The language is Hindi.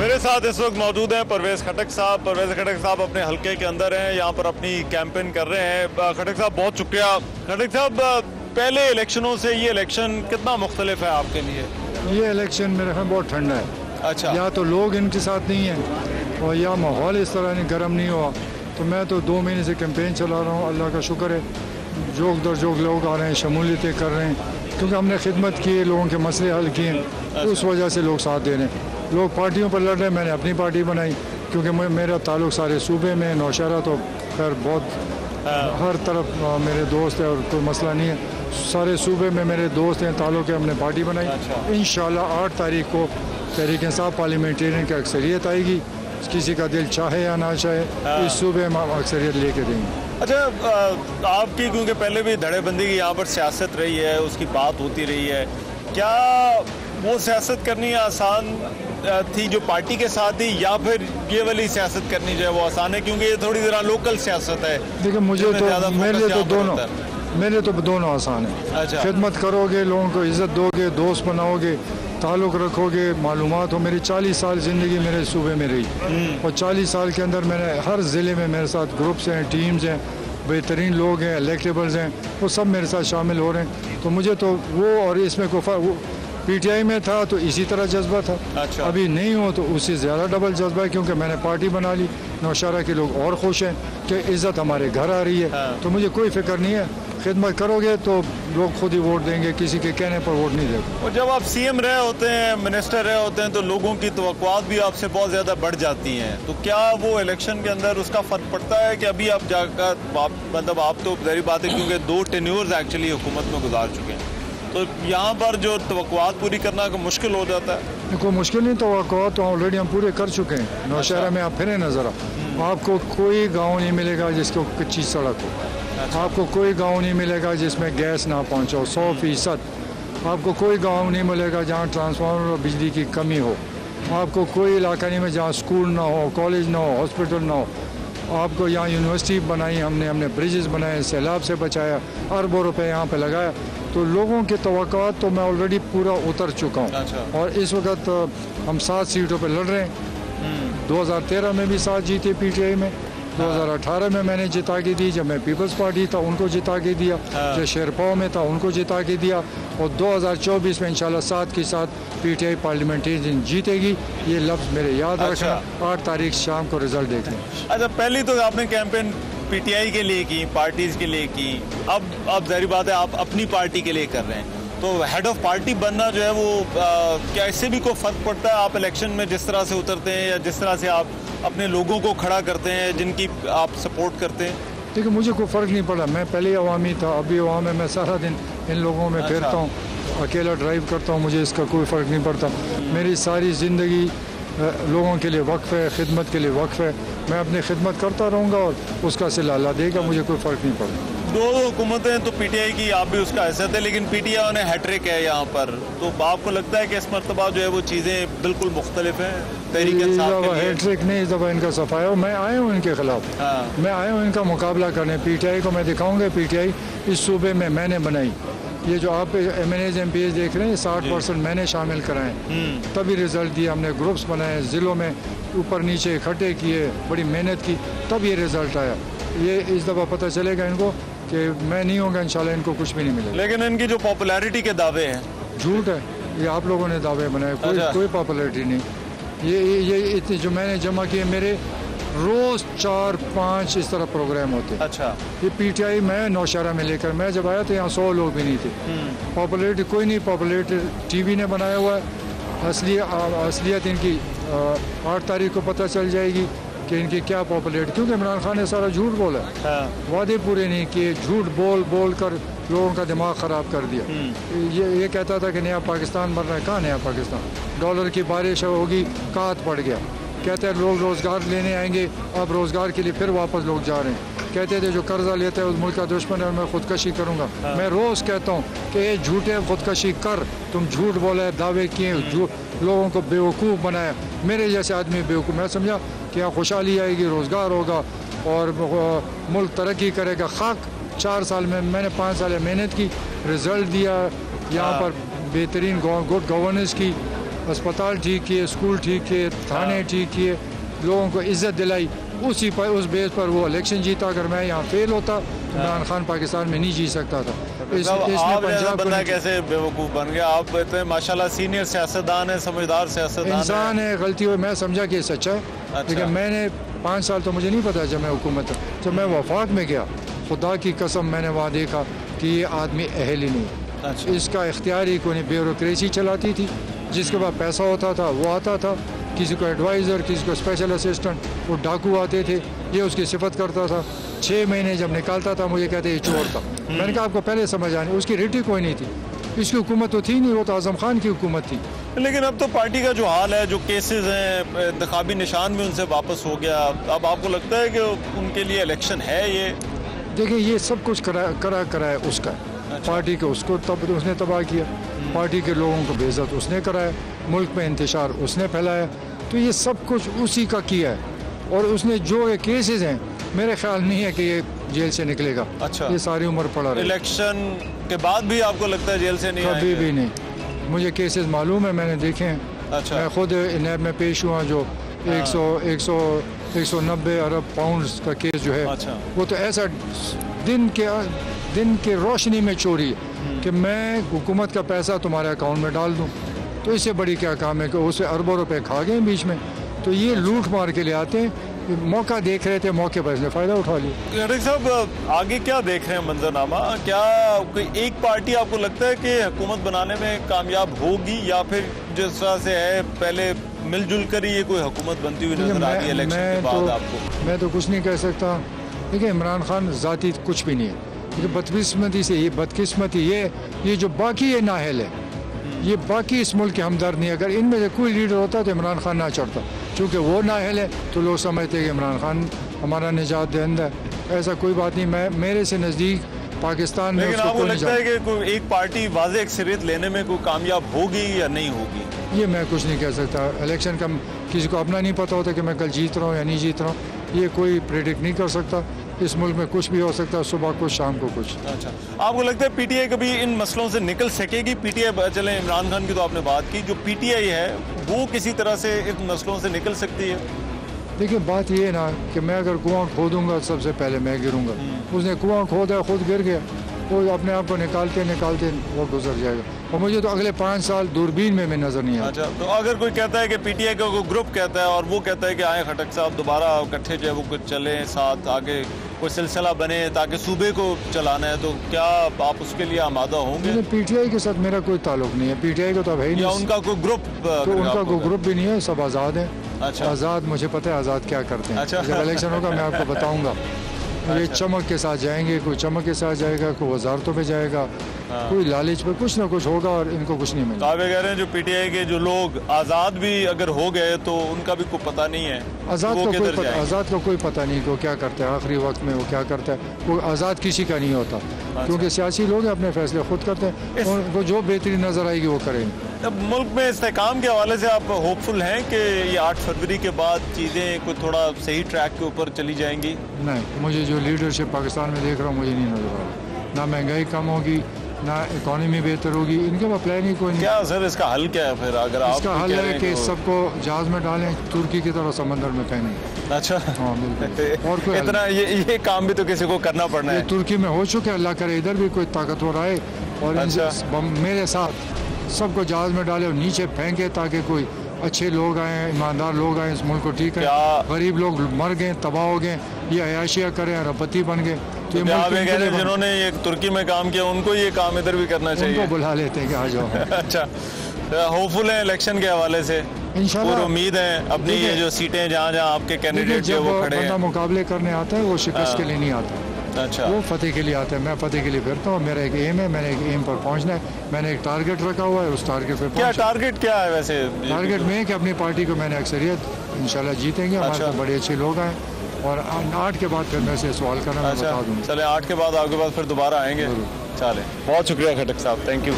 मेरे साथ इस वक्त मौजूद हैं परवेज़ खटक साहब। परवेज़ खटक साहब अपने हलके के अंदर हैं, यहाँ पर अपनी कैंपेन कर रहे हैं। खटक साहब बहुत शुक्रिया। खटक साहब, पहले इलेक्शनों से ये इलेक्शन कितना मुख्तलिफ है आपके लिए? ये इलेक्शन मेरे ख्याल बहुत ठंडा है। अच्छा। या तो लोग इनके साथ नहीं हैं और या माहौल इस तरह नहीं गर्म नहीं हुआ। तो मैं तो 2 महीने से कैंपेन चला रहा हूँ, अल्लाह का शुक्र है। जोक दर जोक लोग आ रहे हैं, शमूलियतें कर रहे हैं, क्योंकि हमने खिदमत की है, लोगों के मसले हल किए, उस वजह से लोग साथ दे रहे हैं। लोग पार्टियों पर लड़ रहे हैं, मैंने अपनी पार्टी बनाई क्योंकि मेरा ताल्लुक सारे सूबे में। नौशहरा तो खैर बहुत हर तरफ मेरे दोस्त हैं और कोई मसला नहीं है। सारे सूबे में मेरे दोस्त हैं, ताल्लुक है, हमने पार्टी बनाई। इंशाल्लाह 8 तारीख को तहरीक इंसाफ पार्लियामेंटेरियन की अक्सरियत आएगी। किसी का दिल चाहे या ना चाहे, इस सूबे में हम अक्सरियत लेके देंगे। अच्छा, आपकी क्योंकि पहले भी धड़ेबंदी की यहाँ पर सियासत रही है, उसकी बात होती रही है, क्या वो सियासत करनी आसान थी जो पार्टी के साथ थी, या फिर ये वाली सियासत करनी जो है वो आसान है क्योंकि ये थोड़ी ज़रा लोकल सियासत है? देखिए, मुझे तो मेरे तो दोनों आसान है। अच्छा। खिदमत करोगे, लोगों को इज्जत दोगे, दोस्त बनाओगे, ताल्लुक़ रखोगे, मालूमात हो। मेरी 40 साल ज़िंदगी मेरे सूबे में रही और 40 साल के अंदर मैंने हर ज़िले में मेरे साथ ग्रुप्स हैं, टीम्स हैं, बेहतरीन लोग हैं, इलेक्टेबल्स हैं, वो सब मेरे साथ शामिल हो रहे हैं। तो मुझे तो वो और इसमें वो पीटीआई में था तो इसी तरह जज्बा था। अच्छा। अभी नहीं हो तो उससे ज़्यादा डबल जज्बा है, क्योंकि मैंने पार्टी बना ली। नौशहरा के लोग और खुश हैं कि इज़्ज़त हमारे घर आ रही है। तो मुझे कोई फिक्र नहीं है। खिदमत करोगे तो लोग खुद ही वोट देंगे, किसी के कहने पर वोट नहीं देंगे। और जब आप सीएम रहे होते हैं, मिनिस्टर रहे होते हैं, तो लोगों की तवक्कुआत भी आपसे बहुत ज़्यादा बढ़ जाती हैं। तो क्या वो इलेक्शन के अंदर उसका फ़र्क पड़ता है कि अभी आप जाकर मतलब आप तो ज़ाहिर बात है क्योंकि 2 टेन्योर्स एक्चुअली हुकूमत में गुजार चुके हैं, तो यहाँ पर जो तवक्कुआत पूरी करना मुश्किल हो जाता है? कोई मुश्किल नहीं, तवक्कुआत तो ऑलरेडी हम पूरे कर चुके हैं। नौशहरा में आप फिरें नज़र, आपको कोई गाँव नहीं मिलेगा जिसको कच्ची सड़क हो। आपको कोई गांव नहीं मिलेगा जिसमें गैस ना पहुंचाओ 100%। आपको कोई गांव नहीं मिलेगा जहां ट्रांसफार्मर और बिजली की कमी हो। आपको कोई इलाका नहीं में जहां स्कूल ना हो, कॉलेज ना हो, हॉस्पिटल ना हो। आपको यहाँ यूनिवर्सिटी बनाई हमने ब्रिजेस बनाए, सैलाब से बचाया, अरबों रुपए यहाँ पे लगाया। तो लोगों की तवक्कुआत तो मैं ऑलरेडी पूरा उतर चुका हूँ। अच्छा। और इस वक्त हम 7 सीटों पर लड़ रहे हैं। 2013 में भी 7 जीते पीटीआई में, 2018 में मैंने जिता के दी, जब मैं पीपल्स पार्टी था उनको जिता के दिया, जो शेरपाओ में था उनको जिता के दिया, और 2024 में इंशाल्लाह 7 के साथ पीटीआई पार्लियामेंटेरियन जीतेगी। ये लफ्ज़ मेरे याद रखना। 8 तारीख शाम को रिजल्ट देख लें। अच्छा, पहले तो आपने कैंपेन पीटीआई के लिए की, पार्टीज के लिए की, अब जाहिर बात है आप अपनी पार्टी के लिए कर रहे हैं। तो हेड ऑफ पार्टी बनना जो है वो क्या इससे भी कोई फ़र्क पड़ता है? आप इलेक्शन में जिस तरह से उतरते हैं या जिस तरह से आप अपने लोगों को खड़ा करते हैं जिनकी आप सपोर्ट करते हैं? देखिए, मुझे कोई फ़र्क नहीं पड़ा। मैं पहले अवामी था, अभी अवाम में मैं सारा दिन इन लोगों में फिरता हूँ, अकेला ड्राइव करता हूँ, मुझे इसका कोई फ़र्क नहीं पड़ता। मेरी सारी ज़िंदगी लोगों के लिए वक्फ़ है, खिदमत के लिए वक्फ़ है। मैं अपनी खिदमत करता रहूँगा और उसका सिला अल्लाह देगा, मुझे कोई फ़र्क नहीं पड़ता। 2 हुकूमतें तो पीटीआई की, आप भी उसका हिस्सा थे, लेकिन पीटीआई ने हैट्रिक है यहाँ पर। तो आपको लगता है कि इस मरतबा जो है वो चीज़ें बिल्कुल मुख्तलिफ हैं? हैट्रिक नहीं, इस दफ़ा इनका सफाया हो। मैं आया हूँ इनके खिलाफ। मैं आया हूँ इनका मुकाबला करने। पीटीआई को मैं दिखाऊंगा, पीटीआई इस सूबे में मैंने बनाई। ये जो आप MNAs MPs देख रहे हैं, 60% मैंने शामिल कराए, तभी रिजल्ट दिया। हमने ग्रुप्स बनाए, ज़िलों में ऊपर नीचे इकट्ठे किए, बड़ी मेहनत की, तब ये रिजल्ट आया। ये इस दफ़ा पता चलेगा इनको कि मैं नहीं होगा, इंशाल्लाह इनको कुछ भी नहीं मिलेगा। लेकिन इनकी जो पॉपुलैरिटी के दावे हैं, झूठ है। ये आप लोगों ने दावे बनाए, कोई पॉपुलैरिटी नहीं। ये इतने जो मैंने जमा किए, मेरे रोज़ 4-5 इस तरह प्रोग्राम होते। अच्छा। ये पीटीआई मैं नौशहरा में लेकर, मैं जब आया तो यहाँ 100 लोग भी नहीं थे। पॉपुलैरिटी कोई नहीं, पॉपुलैरिटी टीवी ने बनाया हुआ है। असलियत इनकी 8 तारीख को पता चल जाएगी कि इनकी क्या पॉपुलैरिटी, क्योंकि इमरान खान ने सारा झूठ बोला, वादे पूरे नहीं किए, झूठ बोल कर लोगों का दिमाग ख़राब कर दिया। ये कहता था कि नया पाकिस्तान बन रहा है। कहाँ नया पाकिस्तान? डॉलर की बारिश होगी, कात पड़ गया। कहते हैं लोग रोज़गार लेने आएंगे, अब रोज़गार के लिए फिर वापस लोग जा रहे हैं। कहते थे जो कर्जा लेता है उस मुल्क का दुश्मन है और मैं खुदकशी करूँगा। मैं रोज़ कहता हूँ कि ये झूठे खुदकशी कर, तुम झूठ बोले, दावे किए, लोगों को बेवकूफ़ बनाया। मेरे जैसे आदमी बेवकूफ़, मैं समझा कि यहाँ खुशहाली आएगी, रोज़गार होगा और मुल्क तरक्की करेगा। खाक 4 साल में मैंने 5 साल मेहनत की, रिज़ल्ट दिया, यहाँ पर बेहतरीन गुड गवर्नेंस की, अस्पताल ठीक किए, स्कूल ठीक किए, थाने ठीक किए, लोगों को इज्जत दिलाई, उसी पर उस बेस पर वो इलेक्शन जीता। अगर मैं यहाँ फेल होता तो इमरान खान पाकिस्तान में नहीं जी सकता था। आप जैसा बंदा कैसे बेवकूफ़ बन गया? आप इतने माशाल्लाह सीनियर सियासतदान है, समझदार सियासतदान इंसान है, गलती हुई, मैं समझा कि सच्चा है। लेकिन मैंने 5 साल तो मुझे नहीं पता जब मैं हुकूमत, जब मैं वफाक में गया, खुदा की कसम मैंने वहाँ देखा कि ये आदमी अहल ही नहीं। इसका इख्तियार ही कोई ब्यूरोक्रेसी चलाती थी, जिसके पास पैसा होता था वो आता था, किसी को एडवाइज़र, किसी को स्पेशल असिस्टेंट, वो डाकू आते थे, ये उसकी सिफत करता था। 6 महीने जब निकालता था मुझे कहते ये चोर था। मैंने कहा आपको पहले समझ आनी, उसकी रेटी कोई नहीं थी, इसकी हुकूमत तो थी नहीं, वो तो आज़म खान की हुकूमत थी। लेकिन अब तो पार्टी का जो हाल है, जो केसेस हैं, इंतखाबी निशान भी उनसे वापस हो गया। अब आपको लगता है कि उनके लिए इलेक्शन है? ये देखिए, ये सब कुछ कराया उसका, पार्टी के उसको तब उसने तबाह किया, पार्टी के लोगों को बेइज्जत उसने कराया, मुल्क में इंतशार उसने फैलाया, तो ये सब कुछ उसी का किया है। और उसने जो ये केसेस हैं, मेरे ख्याल नहीं है कि ये जेल से निकलेगा। ये सारी उम्र पड़ा रहा। इलेक्शन के बाद भी आपको लगता है जेल से नहीं? कभी भी नहीं। मुझे केसेस मालूम है, मैंने देखे हैं। मैं खुद नैब में पेश हुआ, जो 190 अरब पाउंड्स का केस जो है, वो तो ऐसा दिन के रोशनी में चोरी है कि मैं हुकूमत का पैसा तुम्हारे अकाउंट में डाल दूं, तो इससे बड़ी क्या काम है कि उसे अरबों रुपए खा गए बीच में। तो ये लूट मार के ले आते हैं, मौका देख रहे थे, मौके पर इसने फ़ायदा उठा लिया। रफ़ीक साहब, आगे क्या देख रहे हैं मंजरनामा? क्या कोई एक पार्टी आपको लगता है कि हुकूमत बनाने में कामयाब होगी, या फिर जिस तरह से है पहले मिलजुल कर ही ये कोई हुकूमत बनती हुई नजर आ रही है इलेक्शन के बाद आपको? मैं तो कुछ नहीं कह सकता। देखिए, इमरान खान ज़ाती कुछ भी नहीं है, लेकिन बदकिस्मती से, ये बदकिस्मती ये जो बाकी ये नाहल है, ये बाकी इस मुल्क के हमदर्द नहीं। अगर इनमें से कोई लीडर होता तो इमरान खान ना चढ़ता, चूँकि वो नाहल है तो लोग समझते हैं कि इमरान खान हमारा निजात दहिंदा है। ऐसा कोई बात नहीं। मैं मेरे से नज़दीक पाकिस्तान में। लेकिन आपको लगता है कि कोई एक पार्टी वाज़ेह अक्सरियत लेने में कोई कामयाब होगी या नहीं होगी? ये मैं कुछ नहीं कह सकता। इलेक्शन का किसी को अपना नहीं पता होता कि मैं कल जीत रहा हूँ या नहीं जीत रहा हूँ, ये कोई प्रेडिक्ट नहीं कर सकता। इस मुल्क में कुछ भी हो सकता है, सुबह कुछ शाम को कुछ। अच्छा, आपको लगता है पीटीआई कभी इन मसलों से निकल सकेगी? पीटीआई, चले इमरान खान की तो आपने बात की, जो पीटीआई है वो किसी तरह से इन मसलों से निकल सकती है? देखिए, बात ये है ना कि मैं अगर कुआं खोदूंगा सबसे पहले मैं गिरूंगा। उसने कुआं खोदा, खुद गिर गया, वो अपने आप को निकालते निकालते वो गुजर जाएगा। और मुझे तो अगले 5 साल दूरबीन में नजर नहीं आता। अच्छा, तो अगर कोई कहता है कि पीटीआई का कोई ग्रुप कहता है और वो कहता है कि आए खटक साहब दोबारा इकट्ठे जो है वो कुछ चले साथ, आगे कोई सिलसिला बने ताकि सूबे को चलाना है, तो क्या आप उसके लिए आमादा होंगे? पीटीआई के साथ मेरा कोई ताल्लुक नहीं है। पीटीआई को तो है ही नहीं। उनका कोई ग्रुप? तो उनका कोई ग्रुप भी नहीं है, सब आज़ाद है। अच्छा, आज़ाद, मुझे पता है आज़ाद क्या करते हैं। अच्छा। जब इलेक्शन होगा मैं आपको बताऊंगा। ये चमक के साथ जाएंगे, कोई चमक के साथ जाएगा, कोई वजारतों पे जाएगा, कोई लालच पे, कुछ ना कुछ होगा और इनको कुछ नहीं मिलेगा। आप कह रहे हैं जो पीटीआई के जो लोग आज़ाद भी अगर हो गए तो उनका भी कोई पता नहीं है? आज़ाद का कोई पता नहीं को क्या करता है, आखिरी वक्त में वो क्या करता है। वो आज़ाद किसी का नहीं होता। क्योंकि सियासी लोग अपने फैसले खुद करते हैं, उनको जो बेहतरीन नजर आएगी वो करेंगे। अब मुल्क में इस्तेहकाम के हवाले से आप होपफुल हैं कि ये 8 फरवरी के बाद चीज़ें कोई थोड़ा सही ट्रैक के ऊपर चली जाएंगी? नहीं, मुझे जो लीडरशिप पाकिस्तान में देख रहा हूँ मुझे नहीं नजर आ रहा। ना महंगाई कम होगी, ना इकॉनमी बेहतर होगी, इनके पास प्लान ही कोई नहीं। क्या सर इसका हल क्या है फिर? अगर आप इसका हल है कि सबको जहाज में डालें, तुर्की की तरह समंदर में फेंकें। अच्छा, हाँ बिल्कुल। और कोई इतना ये काम भी तो किसी को करना पड़ना है। तुर्की में हो चुके, अल्लाह करे इधर भी कोई ताकतवर आए और मेरे साथ सबको जहाज में डाले और नीचे फेंके, ताकि कोई अच्छे लोग आए, ईमानदार लोग आए, इस मुल्क को ठीक है। गरीब लोग मर गए, तबाह हो गए, ये अयाशिया करें, रपति बन गए। तो जिन्होंने ये तुर्की में काम किया उनको ये काम इधर भी करना चाहिए। उनको बुला लेते हैं कि आ जाओ। अच्छा, होपफुल है इलेक्शन के हवाले से? इंशाल्लाह और उम्मीद है अपनी ये जो सीटें जहाँ जहाँ आपके कैंडिडेट है वो खड़े हैं। मुकाबले करने आता है वो शिकस्त के लिए नहीं आता। अच्छा, वो फतेह के लिए आता है, मैं फतेह के लिए फिरता हूँ। मेरा एक एम है, मैंने एक एम पर पहुँचना है, मैंने एक टारगेट रखा हुआ है, उस टारगेट पे क्या टारगेट क्या है वैसे? टारगेट में कि अपनी पार्टी को मैंने अक्सरियत इंशाल्लाह जीतेंगे। हमारे पास बड़े अच्छे लोग आए और 8 के बाद फिर मैं से सवाल करना मैं बता दूँगा। चले 8 के बाद आपके पास फिर दोबारा आएंगे। चले, बहुत शुक्रिया खटक साहब, थैंक यू।